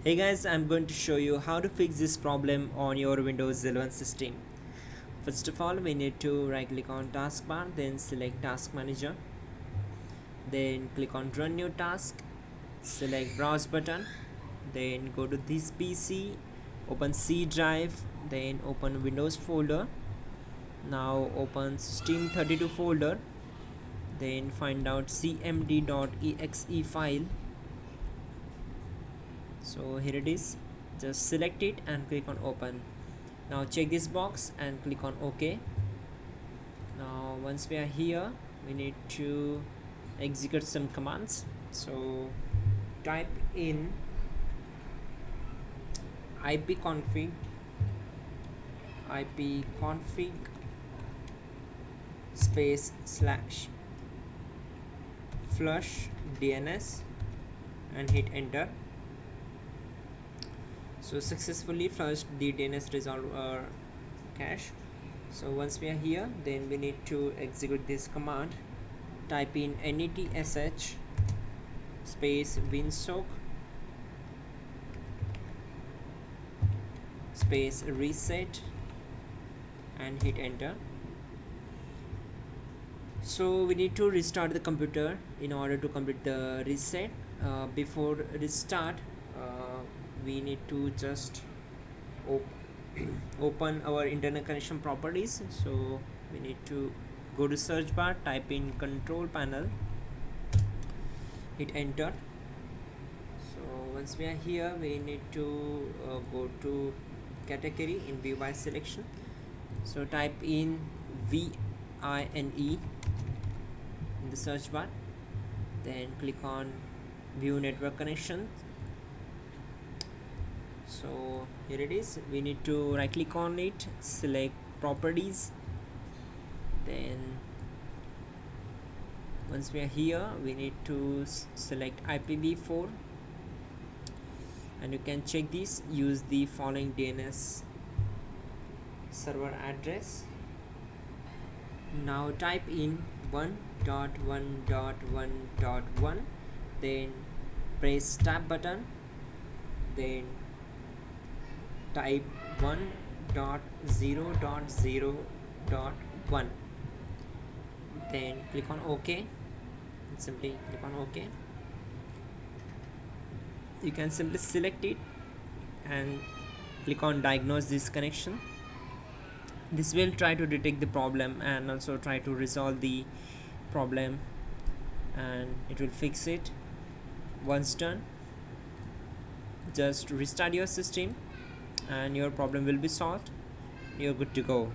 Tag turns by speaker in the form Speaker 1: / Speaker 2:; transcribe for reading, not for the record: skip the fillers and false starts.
Speaker 1: Hey guys, I'm going to show you how to fix this problem on your Windows 11 system. First of all, we need to right click on taskbar, then select task manager, then click on run new task, select browse button, then go to this PC, open C drive, then open Windows folder. Now open system32 folder, then find out cmd.exe file. So here it is, just select it and click on open. Now check this box and click on OK. Now once we are here, we need to execute some commands. So type in ipconfig space slash flush DNS and hit enter. So successfully flushed the DNS resolver cache. So once we are here, then we need to execute this command. Type in netsh space winsock space reset and hit enter. So we need to restart the computer in order to complete the reset. Before restart, we need to just open our internet connection properties. So we need to go to search bar, type in control panel, hit enter. So once we are here, we need to go to category in VY selection. So type in VINE in the search bar, then click on view network connection. So here it is, we need to right click on it, select properties, then once we are here, we need to select IPv4, and you can check this, use the following DNS server address. Now type in 1.1.1.1, then press tab button, then type 1.0.0.1, then click on OK. Simply click on OK. You can simply select it and click on diagnose this connection. This will try to detect the problem and also try to resolve the problem, and it will fix it. Once done, just restart your system and your problem will be solved. You're good to go.